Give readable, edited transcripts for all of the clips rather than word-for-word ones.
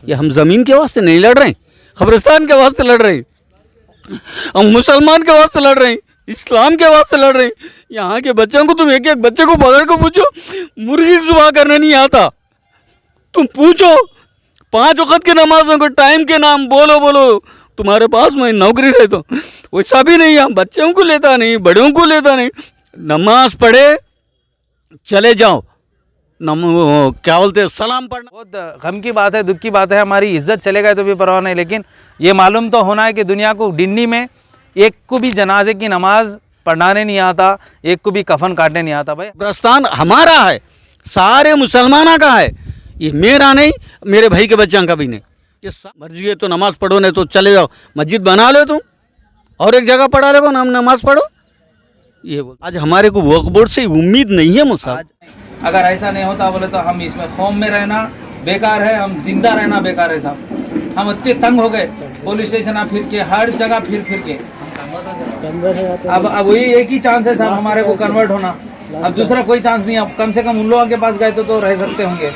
ये हम ज़मीन के वास्ते नहीं लड़ रहे हैं, कब्रिस्तान के वास्ते लड़ रहे हैं, हम मुसलमान के वास्ते लड़ रहे हैं, इस्लाम के वास्ते लड़ रहे हैं। यहाँ के बच्चों को तुम एक एक बच्चे को पकड़ को पूछो, मुर्गी जुबा करना नहीं आता, तुम पूछो 5 वक्त की नमाजों को टाइम के नाम बोलो बोलो तुम्हारे पास में नौकरी रहे तो वैसा भी नहीं है। बच्चों को लेता नहीं, बड़ों को लेता नहीं, नमाज पढ़े चले जाओ, क्या बोलते हैं, सलाम पढ़ना। बहुत गम की बात है, दुख की बात है, हमारी इज्जत चले गए तो भी परवाह नहीं, लेकिन ये मालूम तो होना है कि दुनिया को डिंडी में एक को भी जनाजे की नमाज पढ़ाने नहीं आता, एक को भी कफन काटने नहीं आता। भाई कब्रिस्तान हमारा है, सारे मुसलमाना का है, ये मेरा नहीं, मेरे भाई के बच्चों का भी नहीं। ये मर्जी है तो नमाज पढ़ो, नहीं तो चले जाओ, मस्जिद बना लो तुम और एक जगह पढ़ा लो नाम नमाज पढ़ो। ये बोल आज हमारे को वक्फ बोर्ड से उम्मीद नहीं है मुसाद। अगर ऐसा नहीं होता बोले तो हम इसमें कौम में रहना बेकार है, हम जिंदा रहना बेकार है साहब। हम इतने तंग हो गए, पुलिस स्टेशन फिर के, हर जगह फिर के। अब वही एक ही चांस है साहब हमारे को कन्वर्ट होना, अब दूसरा कोई चांस नहीं है। अब कम से कम उन लोगों के पास गए तो रह सकते होंगे।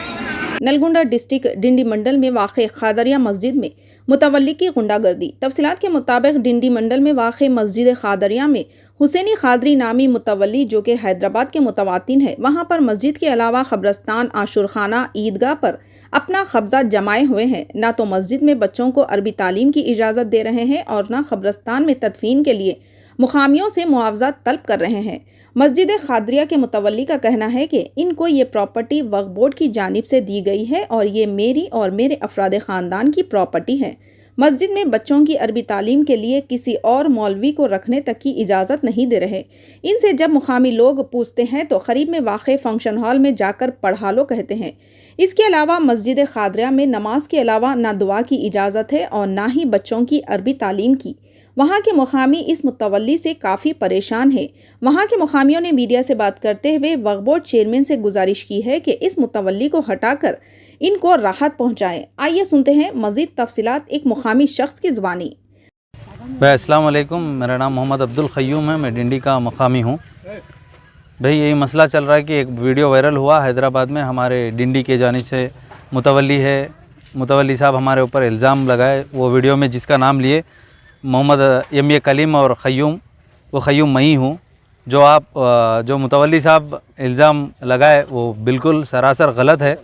नलगुंडा डिस्ट्रिक्ट डिंडी मंडल में वाक़ खादरिया मस्जिद में मुतवल्ली की गुंडागर्दी। तफसीलात के मुताबिक डिंडी मंडल में वाक़ मस्जिद खादरिया में हुसैनी खादरी नामी मुतवल्ली जो कि हैदराबाद के मुतवातिन है, वहाँ पर मस्जिद के अलावा कब्रस्तान, आशुरखाना, ईदगाह पर अपना कब्जा जमाए हुए हैं। ना तो मस्जिद में बच्चों को अरबी तालीम की इजाज़त दे रहे हैं और ना कब्रस्तान में तदफीन के लिए मुकामियों से मुआवजा तलब कर रहे हैं। मस्जिद खादरिया के मुतवल्ली का कहना है कि इनको ये प्रॉपर्टी वक्फ बोर्ड की जानिब से दी गई है और ये मेरी और मेरे अफराद ख़ानदान की प्रॉपर्टी है। मस्जिद में बच्चों की अरबी तालीम के लिए किसी और मौलवी को रखने तक की इजाज़त नहीं दे रहे। इनसे जब मुकामी लोग पूछते हैं तो करीब में वाक़े फंक्शन हॉल में जाकर पढ़ा लो कहते हैं। इसके अलावा मस्जिद खादरिया में नमाज के अलावा ना दुआ की इजाज़त है और ना ही बच्चों की अरबी तालीम की। वहाँ के मुकामी इस मुतवल्ली से काफ़ी परेशान है। वहाँ के मुकामियों ने मीडिया से बात करते हुए वक्फ बोर्ड चेयरमैन से गुजारिश की है कि इस मुतवल्ली को हटाकर इनको राहत पहुँचाएं। आइए सुनते हैं मज़ीद तफसीलात एक मुकामी शख्स की ज़ुबानी। भाई अस्सलाम वालेकुम, मेरा नाम मोहम्मद अब्दुल ख़य्यूम है, मैं डिंडी का मुकामी हूँ। भाई यही मसला चल रहा है कि एक वीडियो वायरल हुआ हैदराबाद में, हमारे डिंडी के जानिब से मुतवल्ली साहब हमारे ऊपर इल्ज़ाम लगाए। वो वीडियो में जिसका नाम लिए मोहम्मद एम कलीम और ख़य्यूम, वो ख़य्यूम मैं ही हूँ। जो मुतवल्ली साहब इल्ज़ाम लगाए वो बिल्कुल सरासर गलत है।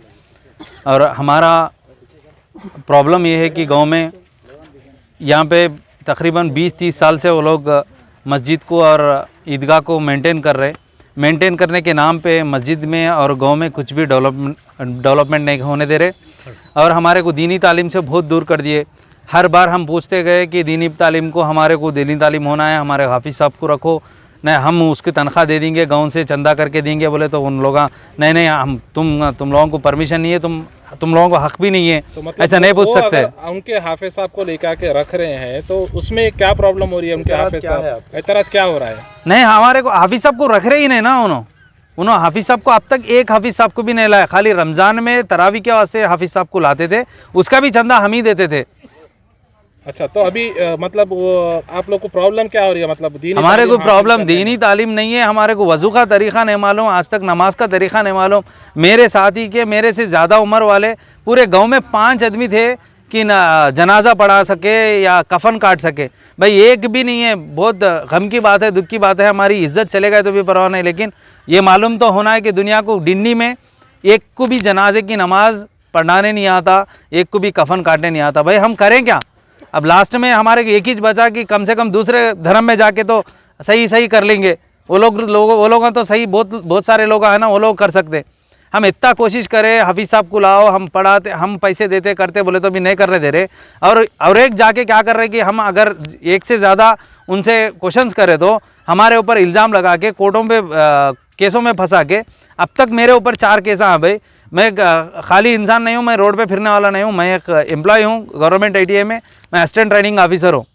और हमारा प्रॉब्लम ये है कि गांव में यहाँ पे तकरीबन 20-30 साल से वो लोग मस्जिद को और ईदगाह को मेंटेन करने के नाम पे मस्जिद में और गांव में कुछ भी डेवलपमेंट नहीं होने दे रहे और हमारे को दीनी तालीम से बहुत दूर कर दिए। हर बार हम पूछते गए कि दीनी तालीम को, हमारे को दीनी तालीम होना है, हमारे हाफिज़ साहब को रखो, नहीं हम उसकी तनख्वाह दे देंगे, गांव से चंदा करके देंगे। बोले तो उन लोग नहीं हम तुम लोगों को परमिशन नहीं है, तुम लोगों को हक भी नहीं है, तो मतलब ऐसा नहीं पूछ सकते। उनके हाफिज साहब को लेकर के रख रहे हैं तो उसमें क्या प्रॉब्लम हो रही है? उनके हाफिज साहब एतराज क्या हो रहा है? नहीं, हमारे को हाफिज़ साहब को रख रहे ही नहीं ना। उन्होंने हाफिज़ साहब को अब तक एक हाफिज़ साहब को भी नहीं लाया। खाली रमज़ान में तरावी के वास्ते हाफिज़ साहब को लाते थे, उसका भी चंदा हम ही देते थे। अच्छा, तो अभी मतलब वो आप लोग को प्रॉब्लम क्या हो रही है? मतलब हमारे को प्रॉब्लम दीनी तालीम नहीं है, हमारे को वज़ू का तरीक़ा नहीं मालूम, आज तक नमाज का तरीक़ा नहीं मालूम। मेरे साथी के, मेरे से ज़्यादा उम्र वाले पूरे गांव में 5 आदमी थे कि ना जनाजा पढ़ा सके या कफन काट सके। भाई एक भी नहीं है। बहुत गम की बात है, दुख की बात है, हमारी इज्जत चले गए तो भी परवाह नहीं, लेकिन ये मालूम तो होना है कि दुनिया को डिंडी में एक को भी जनाजे की नमाज पढ़ाने नहीं आता, एक को भी कफन काटने नहीं आता। भाई हम करें क्या? अब लास्ट में हमारे एक ही बचा कि कम से कम दूसरे धर्म में जाके तो सही कर लेंगे। वो लोग तो सही, बहुत सारे लोग हैं ना, वो लोग कर सकते। हम इतना कोशिश करें, हाफिज़ साहब को लाओ, हम पढ़ाते, हम पैसे देते करते, बोले तो भी नहीं करने दे रहे। और एक जाके क्या कर रहे कि हम अगर एक से ज़्यादा उनसे क्वेश्चंस करें तो हमारे ऊपर इल्ज़ाम लगा के कोर्टों पे केसों में फंसा के, अब तक मेरे ऊपर 4 केस हैं। भाई मैं खाली इंसान नहीं हूँ, मैं रोड पे फिरने वाला नहीं हूँ, मैं एक एम्प्लॉय हूँ गवर्नमेंट ITA में, मैं असिस्टेंट ट्रेनिंग ऑफिसर हूँ।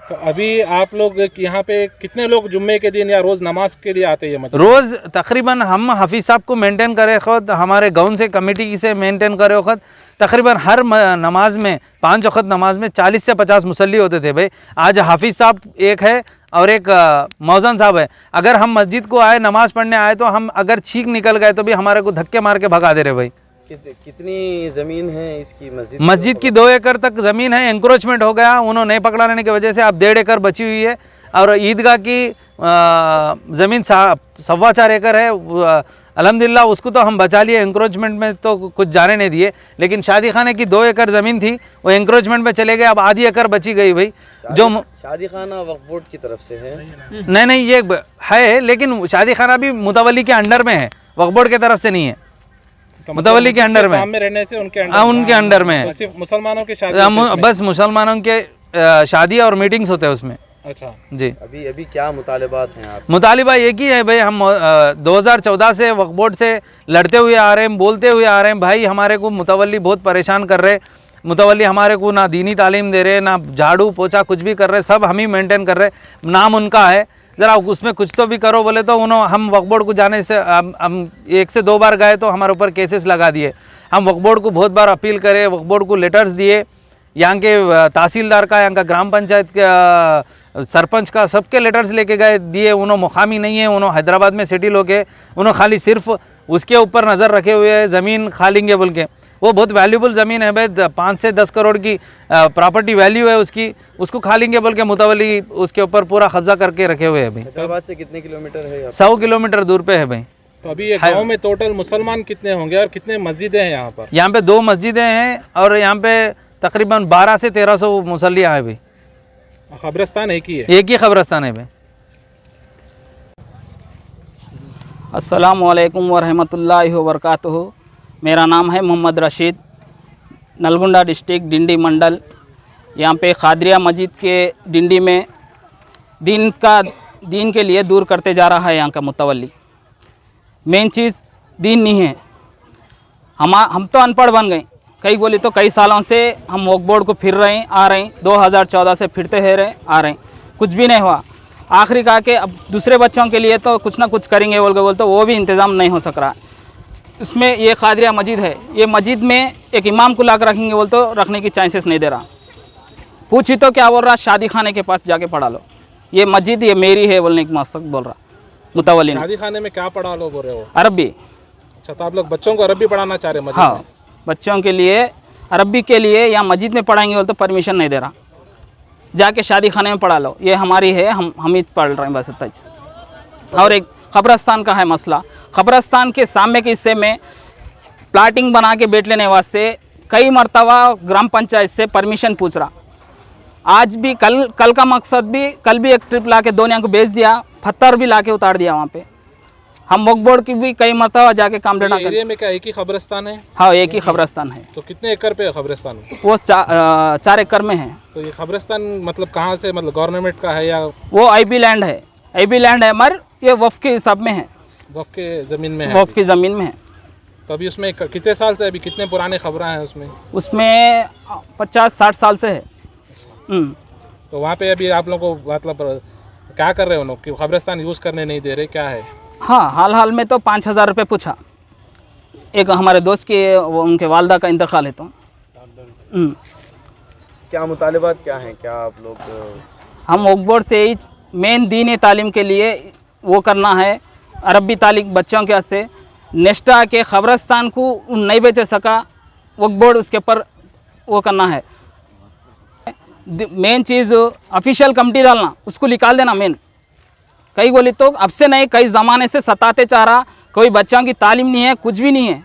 तो अभी आप लोग यहाँ पे कितने लोग जुम्मे के दिन या रोज़ नमाज के लिए आते हैं? रोज़ तकरीबन हम हाफिज़ साहब को मेंटेन करे खुद, हमारे गाँव से कमेटी से मेंटेन करे खुद, तकरीबन हर नमाज में 5 वक्त नमाज में 40 से 50 मुसल्ली होते थे। भाई आज हाफिज़ साहब एक है और एक मौज़न साहब है। अगर हम मस्जिद को आए, नमाज़ पढ़ने आए तो हम अगर छींक निकल गए तो भी हमारे को धक्के मार के भगा दे रहे भाई। कितनी ज़मीन है इसकी मस्जिद मस्जिद की 2 एकड़ तक ज़मीन है, एंक्रोचमेंट हो गया, उन्होंने नहीं पकड़ा लेने की वजह से अब 1.5 एकड़ बची हुई है। और ईदगाह की ज़मीन 4.25 एकड़ है। अल्हम्दुलिल्लाह उसको तो हम बचा लिए, एंक्रोचमेंट में तो कुछ जाने नहीं दिए, लेकिन शादी खाने की 2 एकड़ ज़मीन थी वो एंक्रोचमेंट में चले गए, अब आधी एकड़ बची गई भाई। जो शादी खाना वक्फ बोर्ड की तरफ से है? नहीं ये है, लेकिन शादी खाना भी मुतवल्ली के अंडर में है, वक्फ बोर्ड की तरफ से नहीं है, तो मुतवल्ली के अंडर में। सामने रहने से उनके अंडर उनके अंडर में है। सिर्फ मुसलमानों के शादी बस मुसलमानों के शादी और मीटिंग्स होते हैं उसमें। अच्छा जी। अभी क्या मुतालिबात हैं आप? मुतालिबा एक ही है भाई, हम 2014 से वक्फ बोर्ड से लड़ते हुए आ रहे हैं, बोलते हुए आ रहे हैं भाई, हमारे को मुतवल्ली बहुत परेशान कर रहे, मुतवल्ली हमारे को ना दीनी तालीम दे रहे, ना झाड़ू पोछा कुछ भी कर रहे, सब हम ही मेंटेन कर रहे, नाम उनका है, ज़रा उसमें कुछ तो भी करो बोले तो उन्होंने, हम वक्फ बोर्ड को जाने से हम 1 से 2 बार गए तो हमारे ऊपर केसेस लगा दिए। हम वक्फ बोर्ड को बहुत बार अपील करे, वक्फ बोर्ड को लेटर्स दिए, यहाँ के तहसीलदार का, यहाँ का ग्राम पंचायत का, सरपंच का, सबके लेटर्स लेके गए, दिए, उन्होंने मुकामी नहीं है, उन्होंने हैदराबाद में सेटिल होके उन्होंने खाली सिर्फ उसके ऊपर नज़र रखे हुए है, ज़मीन खा लेंगे बोल के। वो बहुत वैल्यूबल ज़मीन है भाई, 5 से 10 करोड़ की प्रॉपर्टी वैल्यू है उसकी, उसको खा लेंगे बोल के मुतवल्ली उसके ऊपर पूरा कब्जा करके रखे हुए हैं भाई। हैदराबाद से कितने किलोमीटर है? 100 किलोमीटर दूर पे है भाई। तो अभी ये गांव में टोटल मुसलमान कितने होंगे और कितने मस्जिदें हैं यहाँ पर? यहाँ पे 2 मस्जिदें हैं और यहाँ पे तकरीबन 12 से 1300 मुसल्लियाँ हैं भाई। कब्रिस्तान एक ही है? एक ही कब्रिस्तान है भाई। अस्सलामुअलैकुम वरहमतुल्लाहि वबरकातुहू। मेरा नाम है मोहम्मद रशीद, नलगुंडा डिस्ट्रिक्ट डिंडी मंडल। यहाँ पे खादरिया मस्जिद के डिंडी में दीन के लिए दूर करते जा रहा है यहाँ का मुतवल्ली। मेन चीज़ दीन नहीं है। हम तो अनपढ़ बन गए, कई बोली तो कई सालों से हम वक्फ बोर्ड को फिर रहे हैं, आ रहे हैं, 2014 से फिरते हैं रहे आ रहे हैं, कुछ भी नहीं हुआ। आखिरी कहा कि अब दूसरे बच्चों के लिए तो कुछ ना कुछ करेंगे बोल के बोलते, वो भी इंतज़ाम नहीं हो सक रहा। इसमें ये खादरिया मस्जिद है, ये मस्जिद में एक इमाम को ला कर रखेंगे बोल तो रखने की चांसेस नहीं दे रहा। पूछी तो क्या बोल रहा, शादी खाने के पास जाके पढ़ा लो, ये मस्जिद ये मेरी है बोलने की मकसद बोल रहा मुतवल्ली ने। शादी खाने में क्या पढ़ा लो बोल रहे हो? अरबी। अच्छा, तो आप लोग बच्चों को अरबी पढ़ाना चाह रहे हैं मस्जिद हाँ, में? बच्चों के लिए अरबी के लिए या मस्जिद में पढ़ाएंगे बोल तो परमिशन नहीं दे रहा, जाके शादी खाने में पढ़ा लो, ये हमारी है, हम ही पढ़ रहे हैं बस इतना ही। और एक कब्रस्तान का है मसला। कब्रस्तान के सामने के हिस्से में प्लाटिंग बना के बैठ लेने वास्ते कई मरतबा ग्राम पंचायत से परमिशन पूछ रहा। आज भी कल का मकसद भी, कल भी एक ट्रिप ला के दोनिया को बेच दिया, पत्थर भी ला के उतार दिया वहाँ पे। हम वक्फ बोर्ड की भी कई मरतबा जाके कंप्लेंट कर। एरिया में क्या एक ही कब्रिस्तान है? हाँ, एक ही कब्रिस्तान है। तो कितने एकड़ पे है कब्रिस्तान? वो 4 एकड़ में है। तो ये कब्रिस्तान मतलब कहाँ से, मतलब गवर्नमेंट का है या वो आईबी लैंड है? आईबी लैंड है मगर ये वक्फ के हिसाब में है, वक्फ के ज़मीन में है? वक्फ की ज़मीन में है। तो अभी उसमें कितने साल से, अभी कितने पुराने खबरें हैं उसमें? उसमें 50-60 साल से है। तो वहाँ पे अभी आप लोगों को मतलब क्या कर रहे हो लोग कि कब्रिस्तान यूज़ करने नहीं दे रहे, क्या है? हाँ, हाल में तो 5000 रुपये पूछा। एक हमारे दोस्त के उनके वालदा का इंतकाल है तो। क्या मुतालिबात क्या हैं? क्या आप लोग? हम वक्फ बोर्ड से ही मेन दीनी तालीम के लिए वो करना है, अरबी तालीम बच्चों के से नेस्टा के कब्रिस्तान को नहीं बेच सका, वक्फ बोर्ड उसके ऊपर वो करना है। मेन चीज़ ऑफिशियल कमेटी डालना, उसको निकाल देना मेन। कई बोली तो अब से नहीं, कई ज़माने से सताते चाह रहा, कोई बच्चों की तालीम नहीं है, कुछ भी नहीं है।